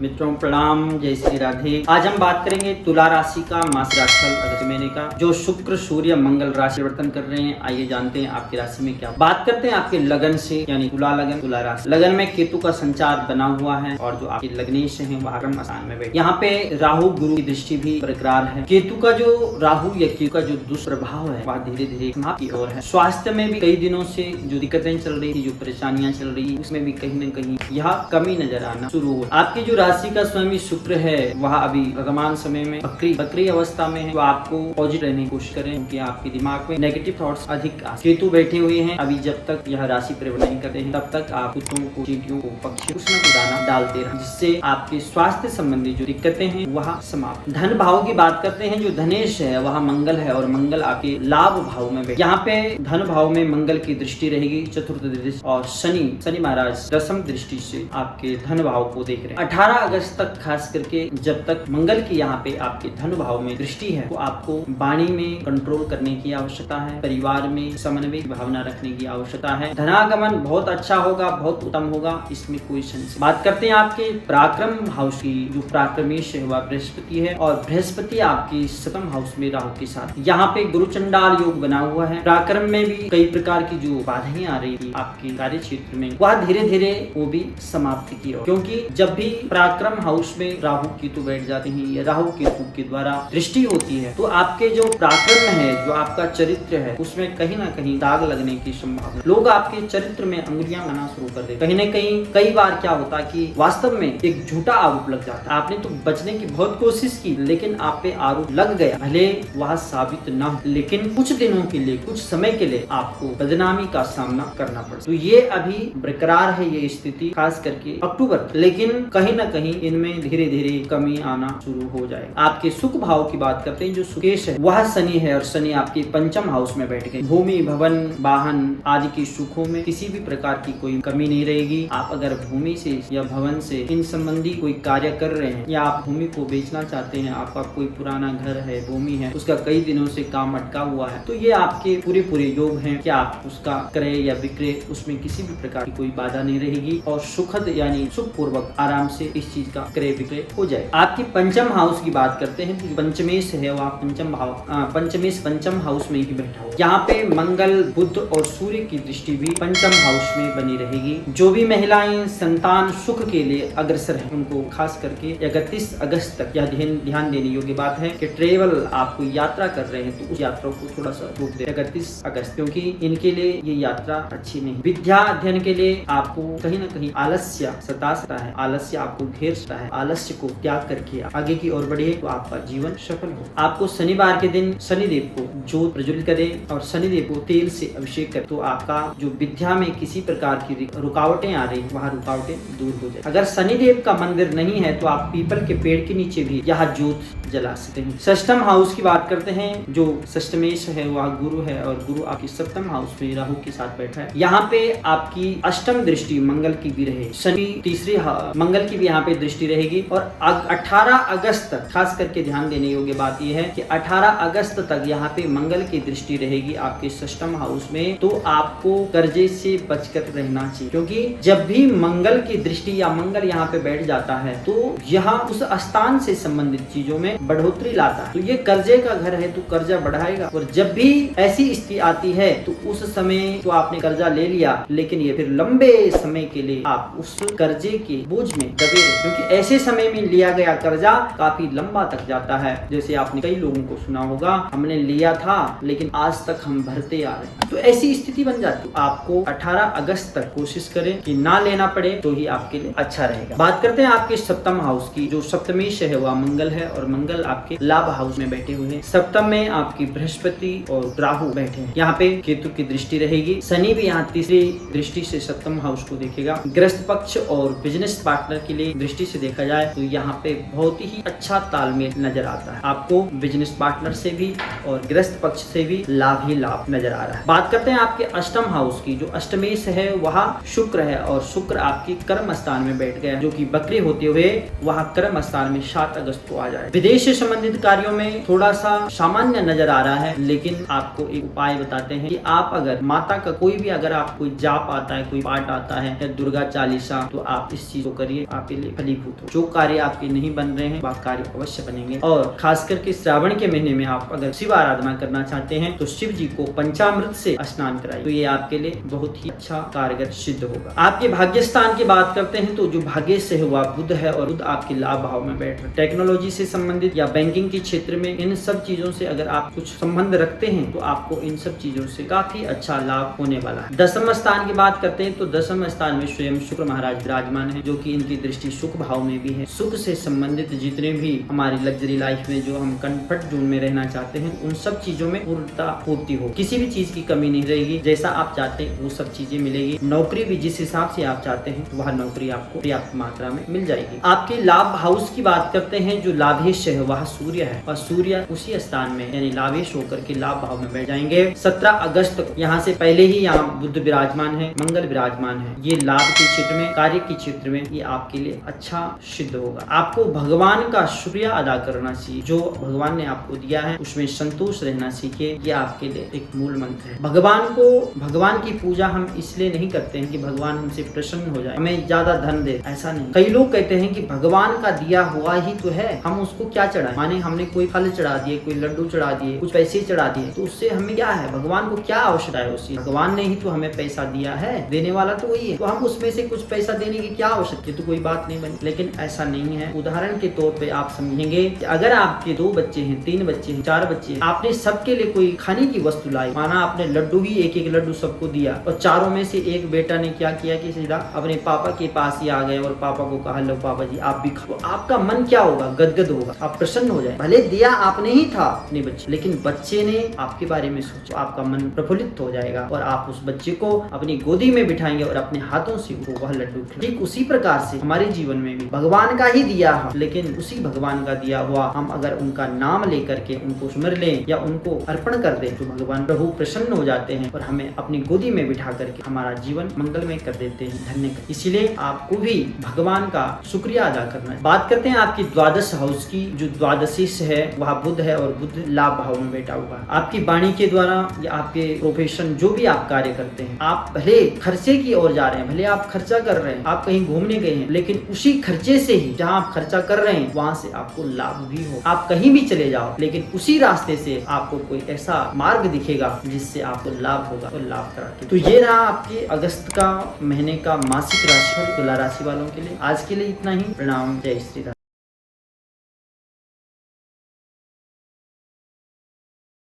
मित्रों प्रणाम, जय श्री राधे। आज हम बात करेंगे तुला राशि का मास राशिफल अगस्त महीने का, जो शुक्र सूर्य मंगल राशि परिवर्तन कर रहे हैं। आइए जानते हैं आपकी राशि में क्या। बात करते हैं आपके लगन से, यानी तुला लगन, तुला राशि। लगन में केतु का संचार बना हुआ है और जो आपके लग्नेश है वह कर्म स्थान में बैठे। यहाँ पे राहु गुरु की दृष्टि भी बरकरार है। केतु का जो राहु या केतु का जो दुष्प्रभाव है वह धीरे धीरे समाप्ति की ओर है। स्वास्थ्य में भी कई दिनों से जो दिक्कतें चल रही थी, जो परेशानियां चल रही, उसमें भी कहीं न कहीं यह कमी नजर आना शुरू हो। आपकी जो राशि का स्वामी शुक्र है वह अभी वर्तमान समय में बकरी अवस्था में है, तो आपको पॉजिटिव रहने की कोशिश करें, क्योंकि आपके दिमाग में नेगेटिव थॉट्स अधिक। केतु बैठे हुए हैं अभी, जब तक यह राशि परिवर्तन नहीं करते हैं तब तक आप कुत्तों को, चींटियों को, पक्षियों को दाना डालते रहें, जिससे आपके स्वास्थ्य संबंधी जो दिक्कतें हैं वह समाप्त। धन भाव की बात करते हैं, जो धनेश है वह मंगल है और मंगल आपके लाभ भाव में बैठे। यहाँ पे धन भाव में मंगल की दृष्टि रहेगी, चतुर्थ दृष्टि, और शनि महाराज दशम दृष्टि से आपके धन भाव को देख रहे हैं। 18 अगस्त तक खास करके जब तक मंगल की यहाँ पे आपके धन भाव में दृष्टि है, तो आपको वाणी में कंट्रोल करने की आवश्यकता है, परिवार में समन्वय की भावना रखने की आवश्यकता है। धनागमन बहुत अच्छा होगा, बहुत उत्तम होगा, इसमें कोई संशय। बात करते हैं आपके पराक्रम हाउस की, जो पराक्रमेश है वह बृहस्पति है और बृहस्पति आपकी सप्तम हाउस में राहु के साथ। यहाँ पे गुरु चंडाल योग बना हुआ है। पराक्रम में भी कई प्रकार की जो बाधाएं आ रही थी आपके कार्य क्षेत्र में, वह धीरे धीरे वो भी समाप्ति की ओर, क्योंकि जब भी पराक्रम हाउस में राहु केतु बैठ जाते हैं या राहु केतु के द्वारा दृष्टि होती है, तो आपके जो पराक्रम है, जो आपका चरित्र है, उसमें कहीं ना कहीं दाग लगने की संभावना। लोग आपके चरित्र में अंगुलियां बनाना शुरू कर देते। कहीं न कहीं कई बार क्या होता है कि वास्तव में एक झूठा आरोप लग जाता है। आपने तो बचने की बहुत कोशिश की, लेकिन आप पे आरोप लग गया, भले वह साबित न हो, लेकिन कुछ दिनों के लिए, कुछ समय के लिए आपको बदनामी का सामना करना पड़ा। तो ये अभी बरकरार है ये स्थिति, खास करके अक्टूबर, लेकिन कहीं ना कहीं इनमें धीरे धीरे कमी आना शुरू हो जाएगा। आपके सुख भाव की बात करते हैं, जो सुकेश है वह शनि है और शनि आपके पंचम हाउस में बैठ गए। भूमि, भवन, वाहन आदि के सुखों में किसी भी प्रकार की कोई कमी नहीं रहेगी। आप अगर भूमि से या भवन से इन संबंधी कोई कार्य कर रहे हैं या आप भूमि को बेचना चाहते हैं, आपका कोई पुराना घर है, भूमि है, उसका कई दिनों से काम अटका हुआ है, तो ये आपके पूरे योग हैं कि आप उसका क्रय या विक्रय, उसमें किसी भी प्रकार की कोई बाधा नहीं रहेगी और सुखद यानी सुखपूर्वक आराम से इस चीज का क्रय विक्रय हो जाए। आपकी पंचम हाउस की बात करते हैं, तो पंचमेश है वह पंचम भाव, पंचमेश पंचम हाउस में ही बैठा हो। यहाँ पे मंगल, बुध और सूर्य की दृष्टि भी पंचम हाउस में बनी रहेगी। जो भी महिलाएं संतान सुख के लिए अग्रसर है, उनको खास करके 31 अगस्त तक यह ध्यान देने योग्य बात है कि ट्रेवल आप कोई यात्रा कर रहे हैं तो उस यात्रा को थोड़ा सा रोक दे 31 अगस्त, क्योंकि इनके लिए ये यात्रा अच्छी नहीं। विद्या अध्ययन के लिए आपको कहीं न कहीं आलस्य सता सकता है, आलस्य आपको घेर सकता है। आलस्य को त्याग करके आगे की ओर बढ़े तो आपका जीवन सफल हो। आपको शनिवार के दिन शनिदेव को ज्योत प्रज्वलित करें और शनिदेव को तेल से अभिषेक करें, तो आपका जो विद्या में किसी प्रकार की रुकावटें आ रही, वह रुकावटें दूर हो जाए। अगर शनिदेव का मंदिर नहीं है तो आप पीपल के पेड़ के नीचे भी यह ज्योत जला सकते हैं। षष्ठम हाउस की बात करते हैं, जो षष्ठमेश है वह गुरु है और गुरु आपकी सप्तम हाउस में राहु के साथ बैठा है। यहाँ पे आपकी अष्टम दृष्टि मंगल की भी रहे, शनि तीसरी मंगल की भी यहाँ पे दृष्टि रहेगी। और 18 अगस्त तक खास करके ध्यान देने योग्य बात यह है कि 18 अगस्त तक यहाँ पे मंगल की दृष्टि रहेगी आपके षष्ठम हाउस में, तो आपको कर्जे से बचकर रहना चाहिए, क्योंकि जब भी मंगल की दृष्टि या मंगल यहाँ पे बैठ जाता है तो यहाँ उस स्थान से संबंधित चीजों में बढ़ोतरी लाता है। तो ये कर्जे का घर है तो कर्जा बढ़ाएगा, और जब भी ऐसी स्थिति आती है तो उस समय तो आपने कर्जा ले लिया, लेकिन ये फिर लंबे समय के लिए आप उस कर्जे के बोझ में दबे रहे, क्योंकि ऐसे समय में लिया गया कर्जा काफी लंबा तक जाता है। जैसे आपने कई लोगों को सुना होगा, हमने लिया था लेकिन आज तक हम भरते आ रहे हैं, तो ऐसी स्थिति बन जाती है। आपको 18 अगस्त तक कोशिश करें कि ना लेना पड़े, तो ही आपके लिए अच्छा रहेगा। बात करते हैं आपके सप्तम हाउस की, जो सप्तमेश है वह मंगल है और मंगल आपके लाभ हाउस में बैठे हुए हैं। सप्तम में आपकी बृहस्पति और राहु बैठे हैं। यहाँ पे केतु की दृष्टि रहेगी। शनि भी यहाँ तीसरी दृष्टि से सप्तम हाउस को देखेगा। ग्रस्त पक्ष और बिजनेस पार्टनर के लिए दृष्टि से देखा जाए तो यहाँ पे बहुत ही अच्छा तालमेल नजर आता है। आपको बिजनेस पार्टनर से भी और ग्रस्त पक्ष से भी लाभ लाभ ही लाभ नजर आ रहा है। बात करते हैं आपके अष्टम हाउस की। जो अष्टमेश है वह शुक्र है और शुक्र आपके कर्म स्थान में बैठ गया, जो कि बकरी होते हुए वह कर्म स्थान में 7 अगस्त को आ जाए। विदेश से संबंधित कार्यों में थोड़ा सा सामान्य नजर आ रहा है, लेकिन आपको एक उपाय बताते हैं कि आप अगर माता का कोई भी अगर आप कोई जाप आता है, कोई पाठ आता है या दुर्गा चालीसा, तो आप इस चीज को करिए, आपके लिए फलीभूत हो। जो कार्य आपके नहीं बन रहे हैं वह कार्य अवश्य बनेंगे। और खास करके श्रावण के महीने में आप अगर शिव आराधना करना चाहते हैं तो शिव जी को पंचामृत से स्नान कराइए, तो ये आपके लिए बहुत ही अच्छा कारगर सिद्ध होगा। आपके भाग्य स्थान की बात करते हैं तो जो भाग्य से हुआ बुध है और बुध आपके लाभ भाव में बैठ रहे। टेक्नोलॉजी से संबंधित या बैंकिंग के क्षेत्र में इन सब चीजों से अगर आप कुछ संबंध रखते हैं तो आपको इन सब चीजों से काफी अच्छा लाभ होने वाला है। दसम स्थान की बात करते हैं तो दसम स्थान में स्वयं शुक्र महाराज विराजमान है, जो कि इनकी दृष्टि सुख भाव में भी है। सुख से संबंधित जितने भी हमारी लग्जरी लाइफ में जो हम कंफर्ट जोन में रहना चाहते हैं, उन सब चीजों में पूर्णता पूर्ति हो, किसी भी चीज की कमी नहीं रहेगी। जैसा आप चाहते हैं वो सब चीजें मिलेगी। नौकरी भी जिस हिसाब से आप चाहते हैं वह नौकरी आपको पर्याप्त मात्रा में मिल जाएगी। आपके लाभ हाउस की बात करते हैं, जो लाभेश है वह सूर्य है और सूर्य उसी स्थान में यानी लाभेश होकर के लाभ भाव में बैठ जाएंगे। 17 अगस्त को यहाँ से पहले ही यहाँ बुध विराजमान है, मंगल विराजमान है। ये लाभ के क्षेत्र में, कार्य के क्षेत्र में ये आपके लिए अच्छा सिद्ध होगा। आपको भगवान का शुक्रिया अदा करना चाहिए, जो भगवान ने आपको दिया है उसमें संतोष रहना सीखिए। ये आपके लिए एक मूल मंत्र है। भगवान की पूजा हम इसलिए नहीं करते हैं कि भगवान हमसे प्रसन्न हो जाए, हमें ज्यादा धन दे, ऐसा नहीं। कई लोग कहते हैं कि भगवान का दिया हुआ ही तो है, हम उसको क्या चढ़ाएं, माने हमने कोई फल चढ़ा दिए, कोई लड्डू चढ़ा दिए, कुछ पैसे चढ़ा दिए, तो उससे हमें क्या है, भगवान को क्या आवश्यकता है उससे? भगवान ने ही तो हमें पैसा दिया है, देने वाला तो वही है, तो हम उसमें से कुछ पैसा देने की क्या आवश्यकता है, तो कोई बात नहीं बनी। लेकिन ऐसा नहीं है। उदाहरण के तौर पे आप समझेंगे कि अगर आपके 2 बच्चे हैं, 3 बच्चे हैं, 4 बच्चे हैं, आपने सबके लिए कोई खाने की वस्तु लाई, माना आपने लड्डू ही एक लड्डू सबको दिया और चारों में से एक बेटा ने क्या किया कि सीधा अपने पापा के पास ही आ गए और पापा को कहा, लो पापा जी आप भी खाओ, आपका मन क्या होगा, गदगद होगा, आप प्रसन्न हो जाए। भले दिया आपने ही था अपने बच्चे, लेकिन बच्चे ने आपके बारे में सोचा, आपका मन प्रफुल्लित हो जाएगा और आप उस बच्चे को अपनी गोदी में बिठाएंगे और अपने हाथों से वह लड्डू। ठीक उसी प्रकार से हमारे जीवन में भी भगवान का ही दिया है, लेकिन उसी भगवान का दिया हुआ हम अगर उनका नाम लेकर के उनको सुमर लें या उनको अर्पण कर दें तो भगवान प्रभु प्रसन्न हो जाते हैं और हमें अपनी गोदी में बिठा करके हमारा जीवन मंगलमय कर देते हैं, धन्य कर। इसीलिए आपको भी भगवान का शुक्रिया अदा करना है। बात करते हैं आपकी द्वादश हाउस की। जो द्वादशीश है वह बुध है और बुध लाभ भाव में बैठा हुआ है। आपकी वाणी के द्वारा या आपके प्रोफेशन जो भी आप कार्य करते हैं, आप भले खर्चे की ओर जा रहे हैं, भले आप खर्चा कर रहे हैं, आप कहीं घूमने गए हैं, लेकिन उसी खर्चे से ही जहाँ आप खर्चा कर रहे हैं वहाँ से आपको लाभ भी हो। आप कहीं भी चले जाओ, लेकिन उसी रास्ते से आपको कोई ऐसा मार्ग दिखेगा जिससे आपको लाभ होगा और लाभ करा के। तो ये रहा आपके अगस्त का महीने का मासिक राशिफल तुला राशि वालों के लिए। आज के लिए इतना ही। प्रणाम, जय श्री राम।